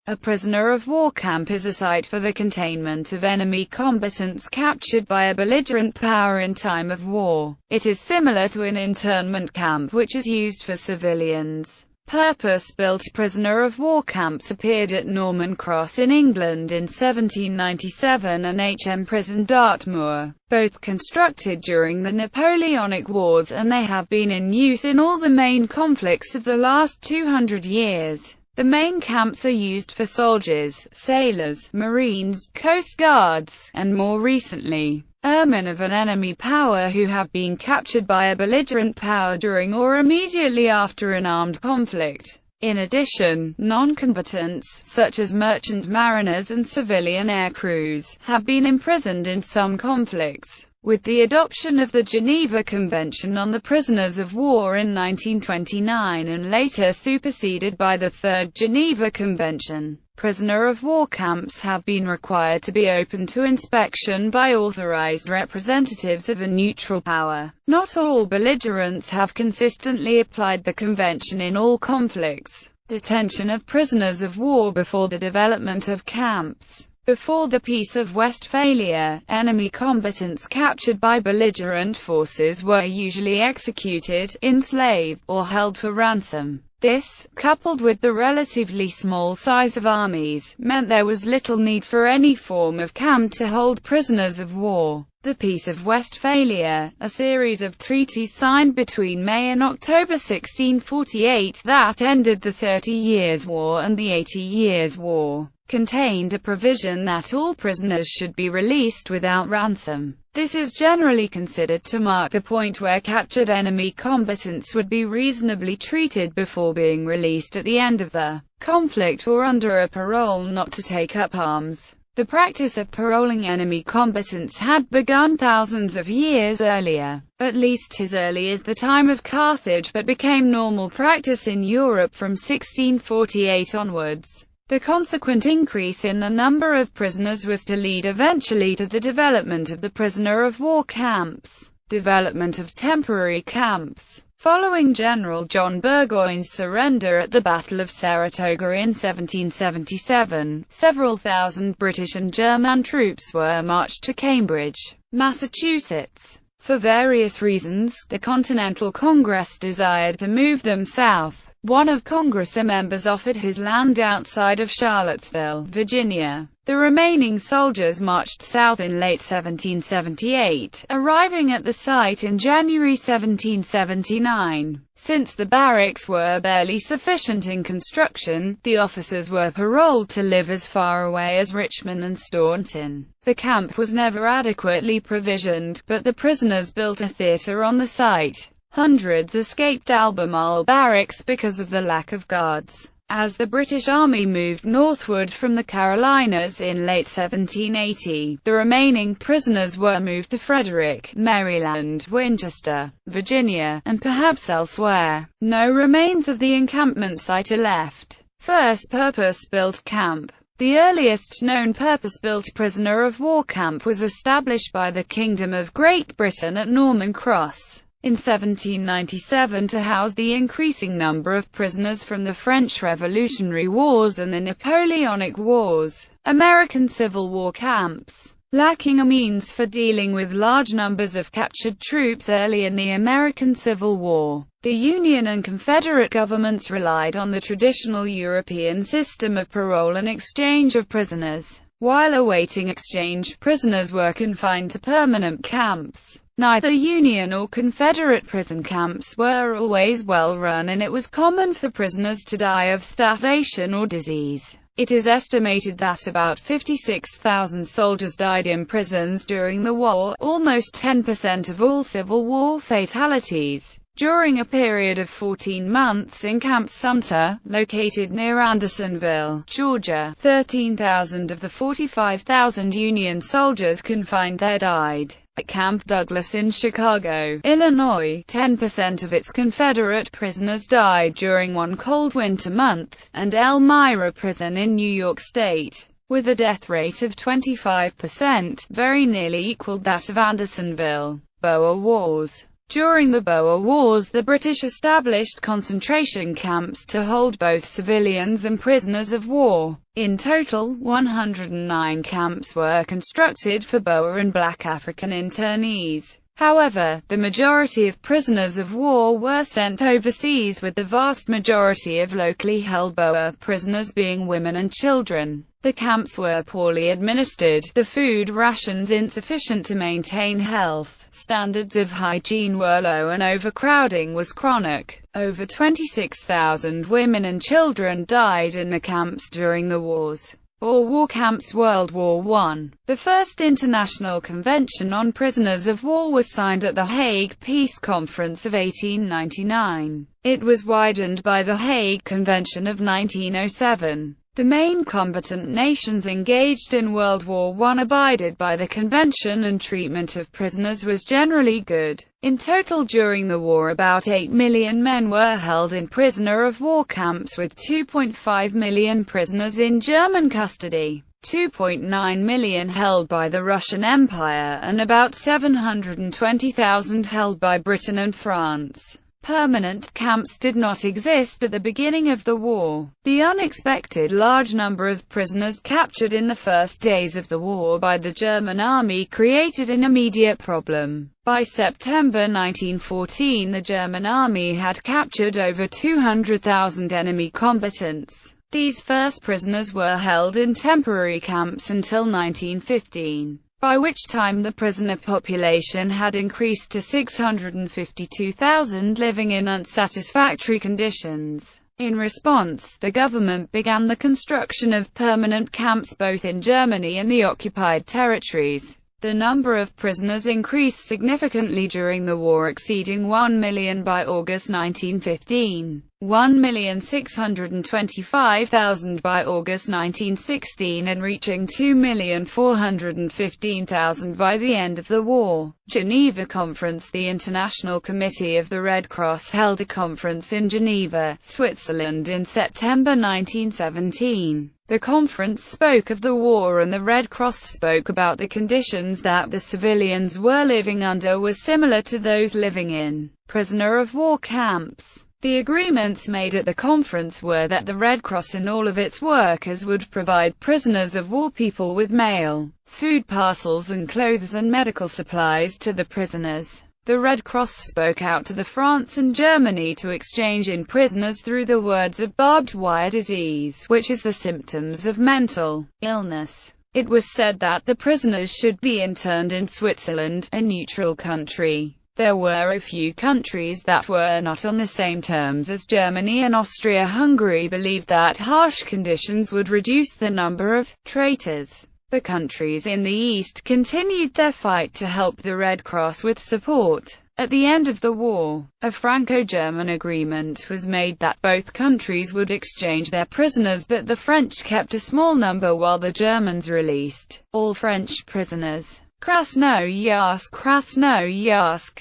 A prisoner of war camp is a site for the containment of enemy combatants captured by a belligerent power in time of war. It is similar to an internment camp which is used for civilians. Purpose-built prisoner of war camps appeared at Norman Cross in England in 1797 and HM Prison Dartmoor, both constructed during the Napoleonic Wars, and they have been in use in all the main conflicts of the last 200 years. The main camps are used for soldiers, sailors, marines, coast guards, and more recently, airmen of an enemy power who have been captured by a belligerent power during or immediately after an armed conflict. In addition, non-combatants, such as merchant mariners and civilian air crews, have been imprisoned in some conflicts. With the adoption of the Geneva Convention on the Prisoners of War in 1929 and later superseded by the Third Geneva Convention, prisoner of war camps have been required to be open to inspection by authorized representatives of a neutral power. Not all belligerents have consistently applied the convention in all conflicts. Detention of prisoners of war before the development of camps. Before the Peace of Westphalia, enemy combatants captured by belligerent forces were usually executed, enslaved, or held for ransom. This, coupled with the relatively small size of armies, meant there was little need for any form of camp to hold prisoners of war. The Peace of Westphalia, a series of treaties signed between May and October 1648 that ended the 30 Years' War and the 80 Years' War, contained a provision that all prisoners should be released without ransom. This is generally considered to mark the point where captured enemy combatants would be reasonably treated before being released at the end of the conflict or under a parole not to take up arms. The practice of paroling enemy combatants had begun thousands of years earlier, at least as early as the time of Carthage, but became normal practice in Europe from 1648 onwards. The consequent increase in the number of prisoners was to lead eventually to the development of the prisoner of war camps. Development of temporary camps. Following General John Burgoyne's surrender at the Battle of Saratoga in 1777, several thousand British and German troops were marched to Cambridge, Massachusetts. For various reasons, the Continental Congress desired to move them south. One of Congress members offered his land outside of Charlottesville, Virginia. The remaining soldiers marched south in late 1778, arriving at the site in January 1779. Since the barracks were barely sufficient in construction, the officers were paroled to live as far away as Richmond and Staunton. The camp was never adequately provisioned, but the prisoners built a theater on the site. Hundreds escaped Albemarle Barracks because of the lack of guards. As the British Army moved northward from the Carolinas in late 1780, the remaining prisoners were moved to Frederick, Maryland, Winchester, Virginia, and perhaps elsewhere. No remains of the encampment site are left. First purpose-built camp. The earliest known purpose-built prisoner of war camp was established by the Kingdom of Great Britain at Norman Cross in 1797 to house the increasing number of prisoners from the French Revolutionary Wars and the Napoleonic Wars. American Civil War camps. Lacking a means for dealing with large numbers of captured troops early in the American Civil War, the Union and Confederate governments relied on the traditional European system of parole and exchange of prisoners. While awaiting exchange, prisoners were confined to permanent camps. Neither Union or Confederate prison camps were always well run, and it was common for prisoners to die of starvation or disease. It is estimated that about 56,000 soldiers died in prisons during the war, almost 10% of all Civil War fatalities. During a period of 14 months in Camp Sumter, located near Andersonville, Georgia, 13,000 of the 45,000 Union soldiers confined there died. At Camp Douglas in Chicago, Illinois, 10% of its Confederate prisoners died during one cold winter month, and Elmira Prison in New York State, with a death rate of 25%, very nearly equaled that of Andersonville. Boer Wars. During the Boer Wars, the British established concentration camps to hold both civilians and prisoners of war. In total, 109 camps were constructed for Boer and black African internees. However, the majority of prisoners of war were sent overseas, with the vast majority of locally held Boer prisoners being women and children. The camps were poorly administered, the food rations insufficient to maintain health standards of hygiene were low, and overcrowding was chronic. Over 26,000 women and children died in the camps during the wars. War camps. World War I. The first International Convention on Prisoners of War was signed at the Hague Peace Conference of 1899. It was widened by the Hague Convention of 1907. The main combatant nations engaged in World War I abided by the convention, and treatment of prisoners was generally good. In total during the war, about 8 million men were held in prisoner of war camps, with 2.5 million prisoners in German custody, 2.9 million held by the Russian Empire, and about 720,000 held by Britain and France. Permanent camps did not exist at the beginning of the war. The unexpected large number of prisoners captured in the first days of the war by the German army created an immediate problem. By September 1914, the German army had captured over 200,000 enemy combatants. These first prisoners were held in temporary camps until 1915. By which time the prisoner population had increased to 652,000, living in unsatisfactory conditions. In response, the government began the construction of permanent camps both in Germany and the occupied territories. The number of prisoners increased significantly during the war, exceeding 1 million by August 1915, 1,625,000 by August 1916, and reaching 2,415,000 by the end of the war. Geneva Conference. The International Committee of the Red Cross held a conference in Geneva, Switzerland in September 1917. The conference spoke of the war, and the Red Cross spoke about the conditions that the civilians were living under were similar to those living in prisoner of war camps. The agreements made at the conference were that the Red Cross and all of its workers would provide prisoners of war people with mail, food parcels and clothes and medical supplies to the prisoners. The Red Cross spoke out to the France and Germany to exchange in prisoners through the words of barbed wire disease, which is the symptoms of mental illness. It was said that the prisoners should be interned in Switzerland, a neutral country. There were a few countries that were not on the same terms as Germany, and Austria-Hungary believed that harsh conditions would reduce the number of traitors. The countries in the East continued their fight to help the Red Cross with support. At the end of the war, a Franco-German agreement was made that both countries would exchange their prisoners, but the French kept a small number while the Germans released all French prisoners. Krasnoyarsk.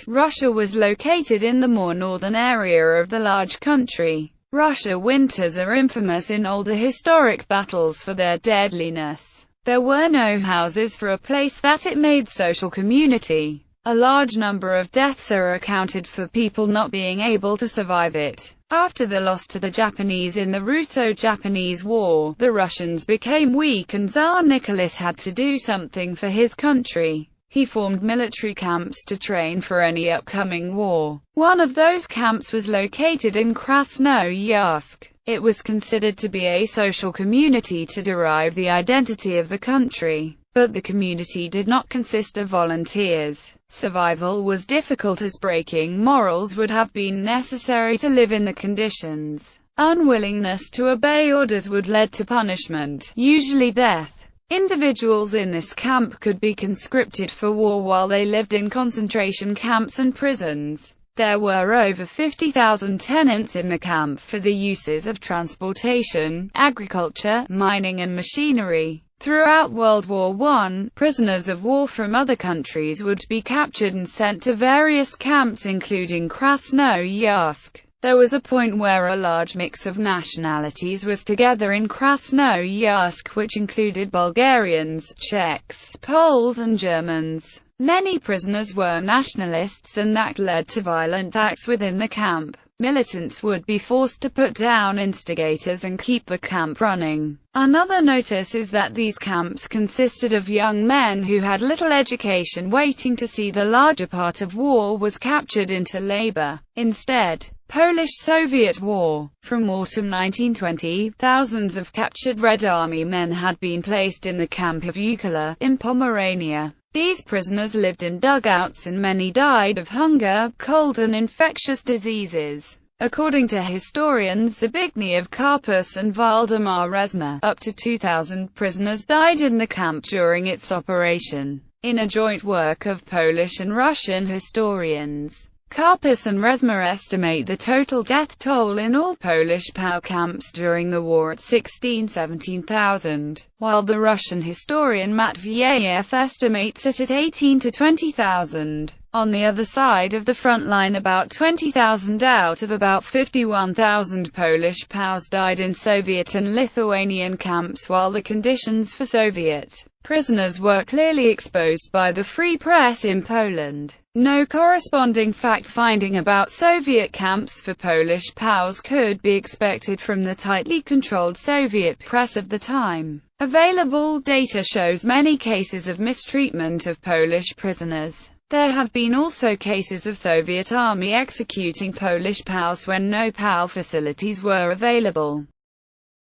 Russia was located in the more northern area of the large country. Russia winters are infamous in older historic battles for their deadliness. There were no houses for a place that it made social community. A large number of deaths are accounted for people not being able to survive it. After the loss to the Japanese in the Russo-Japanese War, the Russians became weak and Tsar Nicholas had to do something for his country. He formed military camps to train for any upcoming war. One of those camps was located in Krasnoyarsk. It was considered to be a social community to derive the identity of the country, but the community did not consist of volunteers. Survival was difficult, as breaking morals would have been necessary to live in the conditions. Unwillingness to obey orders would lead to punishment, usually death. Individuals in this camp could be conscripted for war while they lived in concentration camps and prisons. There were over 50,000 tenants in the camp for the uses of transportation, agriculture, mining and machinery. Throughout World War I, prisoners of war from other countries would be captured and sent to various camps including Krasnoyarsk. There was a point where a large mix of nationalities was together in Krasnoyarsk, which included Bulgarians, Czechs, Poles and Germans. Many prisoners were nationalists, and that led to violent acts within the camp. Militants would be forced to put down instigators and keep the camp running. Another notice is that these camps consisted of young men who had little education, waiting to see the larger part of war was captured into labor. Instead, Polish-Soviet War. From autumn 1920, thousands of captured Red Army men had been placed in the camp of Ukala, in Pomerania. These prisoners lived in dugouts, and many died of hunger, cold and infectious diseases. According to historians Zbigniew Karpus and Waldemar Rezma, up to 2,000 prisoners died in the camp during its operation. In a joint work of Polish and Russian historians, Karpus and Rezma estimate the total death toll in all Polish POW camps during the war at 17,000, while the Russian historian Matveyev estimates it at 18 to 20,000. On the other side of the front line, about 20,000 out of about 51,000 Polish POWs died in Soviet and Lithuanian camps, while the conditions for Soviet prisoners were clearly exposed by the free press in Poland. No corresponding fact-finding about Soviet camps for Polish POWs could be expected from the tightly controlled Soviet press of the time. Available data shows many cases of mistreatment of Polish prisoners. There have been also cases of Soviet army executing Polish POWs when no POW facilities were available.